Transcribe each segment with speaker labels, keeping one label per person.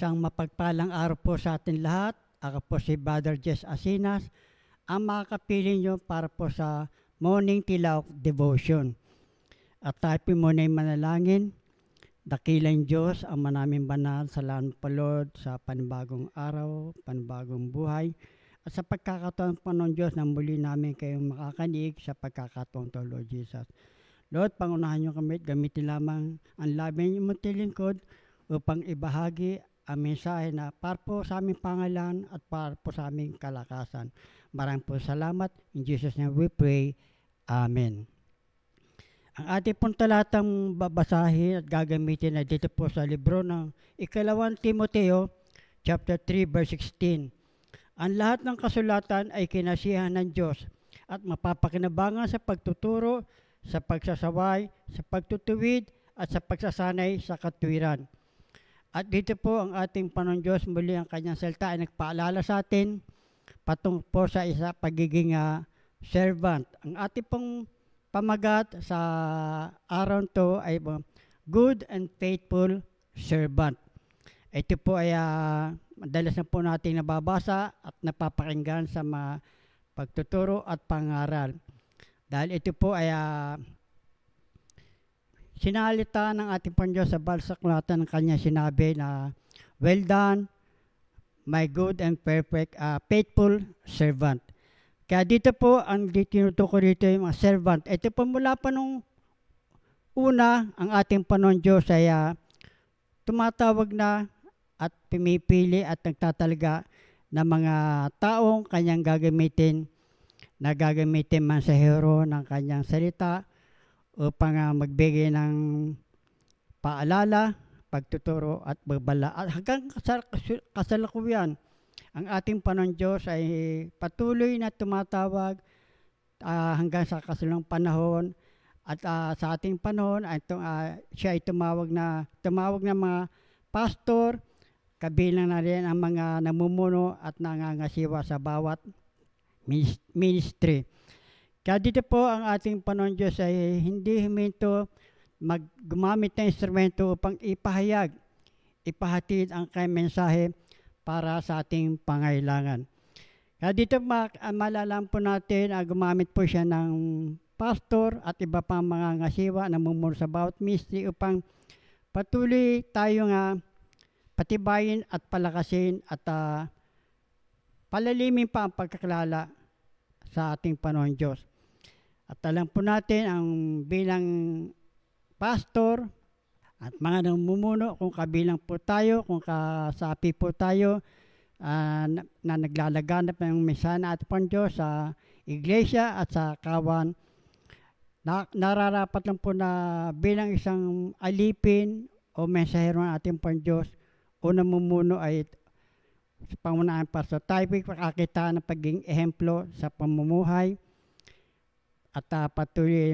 Speaker 1: Isang mapagpalang araw po sa atin lahat. Ako po si Brother Jess Asinas, ang makakapiling nyo para po sa Morning Tilaw Devotion. At tayo po muna yung manalangin. Dakilang Diyos, ang manaming banal, salamat po Lord sa panibagong araw, panibagong buhay. At sa pagkakataon po ng Diyos na muli namin kayong makakanig sa pagkakataon to Lord Jesus. Lord, pangunahan nyo kami, gamitin lamang ang labi ng iyong lingkod upang ibahagi ang mensahe na para po sa aming pangalan at para po sa aming kalakasan. Maraming po salamat. In Jesus' name we pray. Amen. Ang ating pong talatang babasahin at gagamitin ay dito po sa libro ng Ikalawang Timoteo, chapter 3, verse 16. Ang lahat ng kasulatan ay kinasiyahan ng Diyos at mapapakinabangan sa pagtuturo, sa pagsasaway, sa pagtutuwid at sa pagsasanay sa katwiran. At dito po ang ating Panginoon Diyos muli ang kanyang salita ay nagpaalala sa atin patung po sa isa pagiging servant. Ang ating pong pamagat sa araw to ay good and faithful servant. Ito po ay madalas na po natin nababasa at napapakinggan sa mga pagtuturo at pangaral. Dahil ito po ay sinalita ng ating Panginoon sa balsaklatan ng kanya sinabi na, well done, my good and perfect, faithful servant. Kaya dito po, ang tinutukoy dito yung mga servant. Ito po mula pa nung una, ang ating Panginoon Diyos ay tumatawag na at pumipili at nagtatalaga ng mga taong kanyang gagamitin, na gagamitin man sa hero ng kanyang salita, upang magbigay ng paalala, pagtuturo at babala. At hanggang kasalukuyan, ang ating Panginoon Diyos ay patuloy na tumatawag hanggang sa kasaluang panahon. At sa ating panahon, siya ay tumawag na mga pastor, kabilang na rin ang mga namumuno at nangangasiwa sa bawat ministry. Kaya dito po ang ating Panginoon Diyos ay hindi huminto gumamit ng instrumento upang ipahatid ang kanyang mensahe para sa ating pangailangan. Kaya dito malalam po natin gumamit po siya ng pastor at iba pang mga ngasiwa na mumuro sa bawat ministry upang patuloy tayong patibayin at palakasin at palalimin pa ang pagkakilala sa ating Panginoon Diyos. At alam po natin ang bilang pastor at mga namumuno, kung kabilang po tayo, kung kasapi po tayo na naglalaganap ng mensahe ng ating Panginoon Diyos sa iglesia at sa kawan, nararapat lang po na bilang isang alipin o mensahero ng ating Panginoon Diyos o namumuno ay sa pangunahing pastor, tayo po pakakita ng pagiging ehemplo sa pamumuhay at patuloy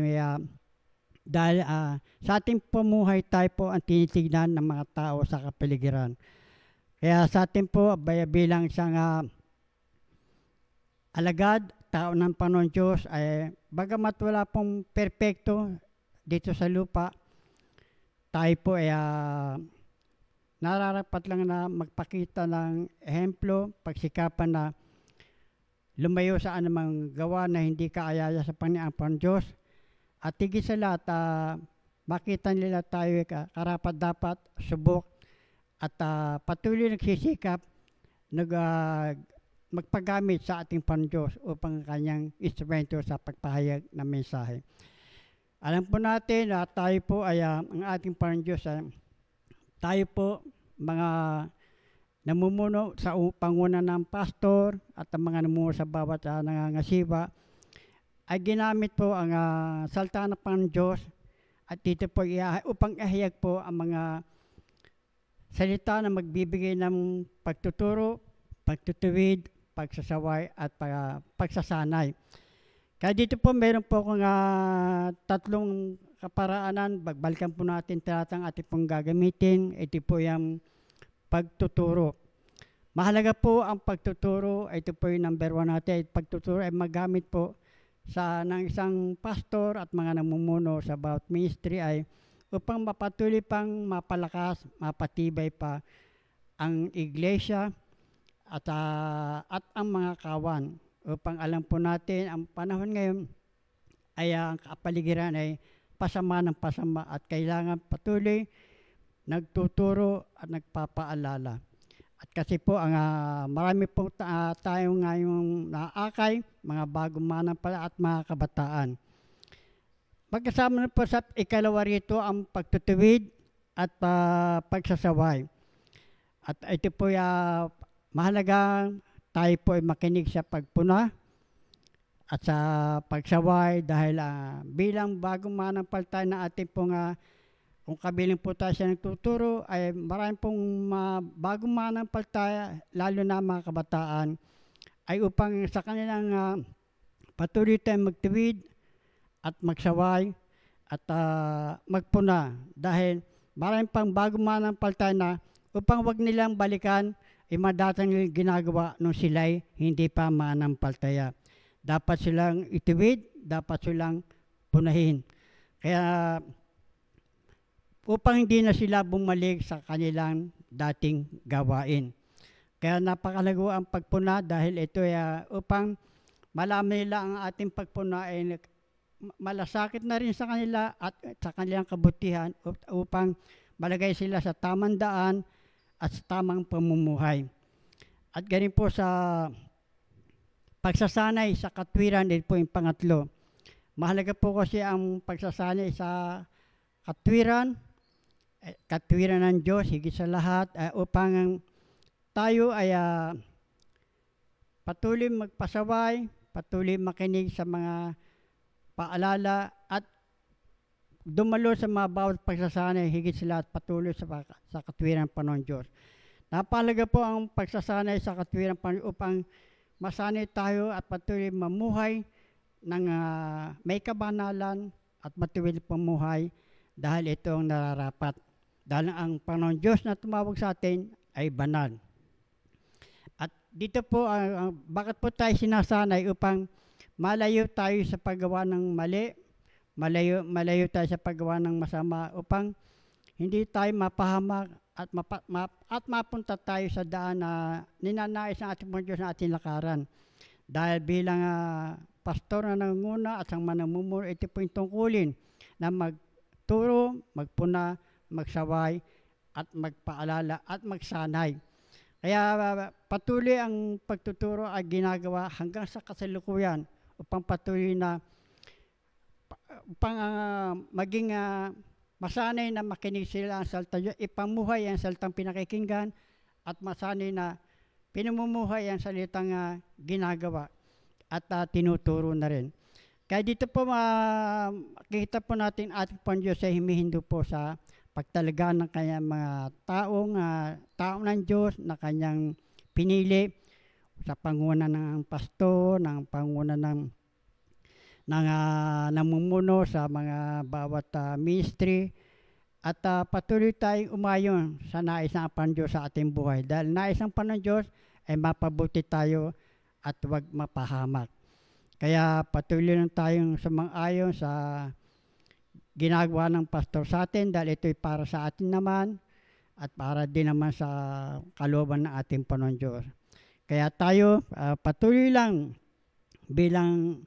Speaker 1: dahil sa ating pamumuhay tayo po ang tinitignan ng mga tao sa kapaligiran. Kaya sa atin po bilang isang alagad, tao ng Panginoon Diyos ay bagamat wala pong perpekto dito sa lupa, tayo po ay nararapat lang na magpakita ng ehemplo, pagsikapan na lumayo sa anumang gawa na hindi kaayaya sa Panginoon Diyos. At higit sa lahat, makita nila tayo karapat-dapat, subok, at patuloy nagsisikap, magpagamit sa ating Panginoon Diyos upang kanyang instrumento sa pagpahayag ng mensahe. Alam po natin na tayo po ay ang ating Panginoon Diyos, tayo po mga namumuno sa panguna ng pastor at ang mga namumuno sa bawat nangangasiwa ay ginamit po ang salita ng Panginoon Diyos at dito po upang ihayag po ang mga salita na magbibigay ng pagtuturo, pagtutuwid, pagsasaway at pagsasanay. Kaya dito po meron po akong tatlong kaparaanan. Balikan po natin talatang ating pong gagamitin. Ito po yung pagtuturo. Mahalaga po ang pagtuturo. Ito po yung number 1 natin. Pagtuturo ay magamit po ng isang pastor at mga namumuno sa bawat ministry ay upang mapatuloy pang mapalakas, mapatibay pa ang iglesia at ang mga kawan upang alam po natin ang panahon ngayon ay ang kapaligiran ay pasama ng pasama at kailangan patuloy nagtuturo at nagpapaalala. At kasi po ang marami po tayo ngayong naakay, mga bagong manampala at mga kabataan. Magkasama na po sa ikalawa rito ang pagtutuwid at pagsasaway. At ito po mahalaga tayo po ay makinig sa pagpuna at sa pagsaway dahil bilang bagong manampalataya na ating pong kung kabiling po tayo siya nagtuturo ay marami pong bagong manampalataya lalo na mga kabataan ay upang sa kanilang patuloy tayong magtuwid at magsaway at magpuna dahil marami pang bagong manampalataya na upang wag nilang balikan ay madatang ginagawa nung sila'y hindi pa manampalataya. Dapat silang ituwid, dapat silang punahin. Kaya upang hindi na sila bumalik sa kanilang dating gawain. Kaya napakalago ang pagpuna dahil ito ay upang malaman nila ang ating pagpuna ay malasakit na rin sa kanila at sa kanilang kabutihan upang malagay sila sa tamang daan at sa tamang pamumuhay. At ganun po sa pagsasanay sa katwiran, din po yung pangatlo. Mahalaga po kasi ang pagsasanay sa katwiran ng Diyos, higit sa lahat, upang tayo ay patuloy magpasaway, patuloy makinig sa mga paalala at dumalo sa mga bawat pagsasanay, higit sa lahat, patuloy sa katwiran ng Diyos. Napahalaga po ang pagsasanay sa katwiran upang masanay tayo at patuloy mamuhay ng may kabanalan at matuwid pamuhay dahil ito ang nararapat. Dahil ang Panginoon Diyos na tumawag sa atin ay banal. At dito po, bakit po tayo sinasanay upang malayo tayo sa paggawa ng mali, malayo tayo sa paggawa ng masama upang hindi tayo mapahamak at mapunta tayo sa daan na ninanais ng ating Panginoon Diyos na ating lakaran. Dahil bilang pastor na nangunguna at ang manamumuno, ito po yung tungkulin na magturo, magpuna, magsaway, at magpaalala at magsanay. Kaya patuloy ang pagtuturo ay ginagawa hanggang sa kasalukuyan upang patuloy na upang maging masanay na makinig sila ang salita Diyos, ipamuhay ang salitang pinakikinggan at masanay na pinamumuhay ang salitang ginagawa at tinuturo na rin. Kaya dito po makikita po natin ating Panginoon Diyos ay humihinto po sa pagtalagaan ng kanyang mga taong ng Diyos na kanyang pinili sa panguna ng pastor, ng panguna ng namumuno sa mga bawat ministry at patuloy tayong umayon sa nais ng Panginoon sa ating buhay. Dahil nais ng Panginoon Diyos ay mapabuti tayo at huwag mapahamak. Kaya patuloy lang tayong sumang-ayon sa ginagawa ng pastor sa atin dahil ito'y para sa atin naman at para din naman sa kalooban ng ating Panginoon Diyos. Kaya tayo patuloy lang bilang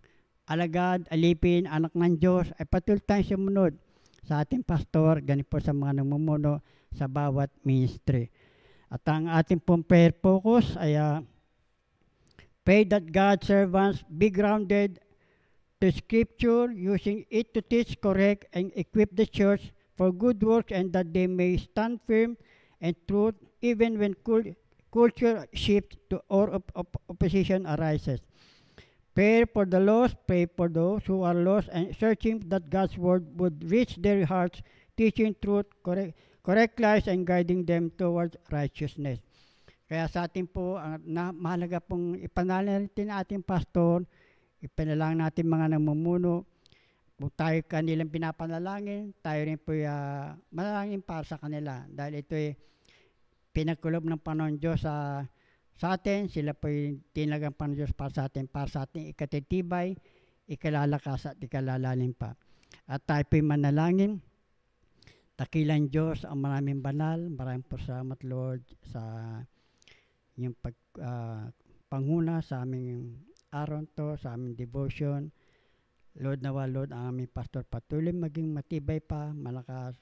Speaker 1: alagad, alipin, anak ng Diyos, ay patuloy tayong sumunod sa ating pastor, ganito po sa mga namumuno sa bawat ministry. At ang ating pong prayer focus ay pray that God's servants be grounded to Scripture, using it to teach, correct, and equip the church for good works, and that they may stand firm and truth even when culture shifts or opposition arises. Pray for the lost, pray for those who are lost, and searching that God's word would reach their hearts, teaching truth, correct lies, and guiding them towards righteousness. Kaya sa atin po, mahalaga pong ipanalangin natin ating pastor, ipanalang natin mga namumuno, kung tayo kanilang pinapanalangin, tayo rin po manalangin para sa kanila. Dahil ito ay pinagkulob ng Panginoon Diyos sa atin, sila po yung tinagang Panginoon Diyos para sa ating ikatitibay, ikalalakas at ikalalalim pa. At tayo po yung manalangin. Dakilang Diyos, ang maraming banal, maraming po salamat Lord sa yung panguna sa aming araw to, sa aming devotion. Lord nawa Lord, ang aming pastor patuloy maging matibay pa, malakas,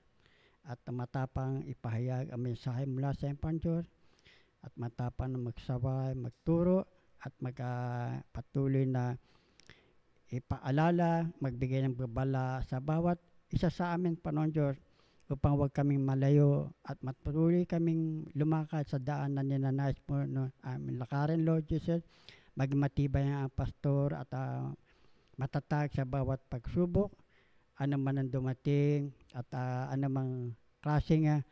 Speaker 1: at matapang ipahayag ang mensahe mula sa iyong Diyos, at matapang na magsaway, magturo, at patuloy na ipaalala, magbigay ng babala sa bawat isa sa amin, Panginoon Diyos, upang huwag kaming malayo at matuloy kaming lumakad sa daan na ninanais mo no, aming lakarin, Lord Jesus. Maging matibay ang pastor at matatag sa bawat pagsubok, ano man ang dumating at anumang klaseng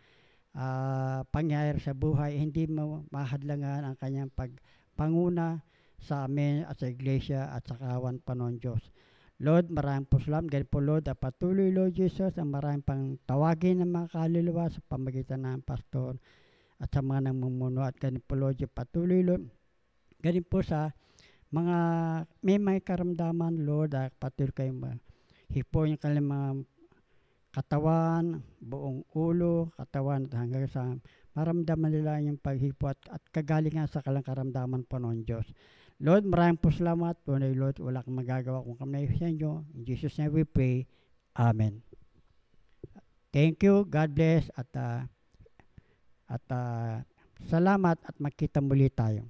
Speaker 1: pangyayari sa buhay, hindi mo mahadlangan ang kanyang pagpanguna sa amin at sa iglesia at sa kawan Panginoon Diyos. Lord, maraming po salamat. Ganun po Lord, at patuloy Lord Jesus, ang maraming pang tawagin ng mga kaluluwa sa pamagitan ng pastor at sa mga namumuno. At ganun po Lord, patuloy Lord. Ganun po sa mga may karamdaman Lord, at patuloy kayong hipo yung kanilang mga katawan, buong ulo, katawan at hanggang sa maramdaman nila yung paghipo at kagalingan sa kalang karamdaman po ng Diyos. Lord, maraming po salamat. Tunay Lord, wala kang magagawa kung kami sa inyo. In Jesus' name we pray. Amen. Thank you. God bless. At salamat at magkita muli tayo.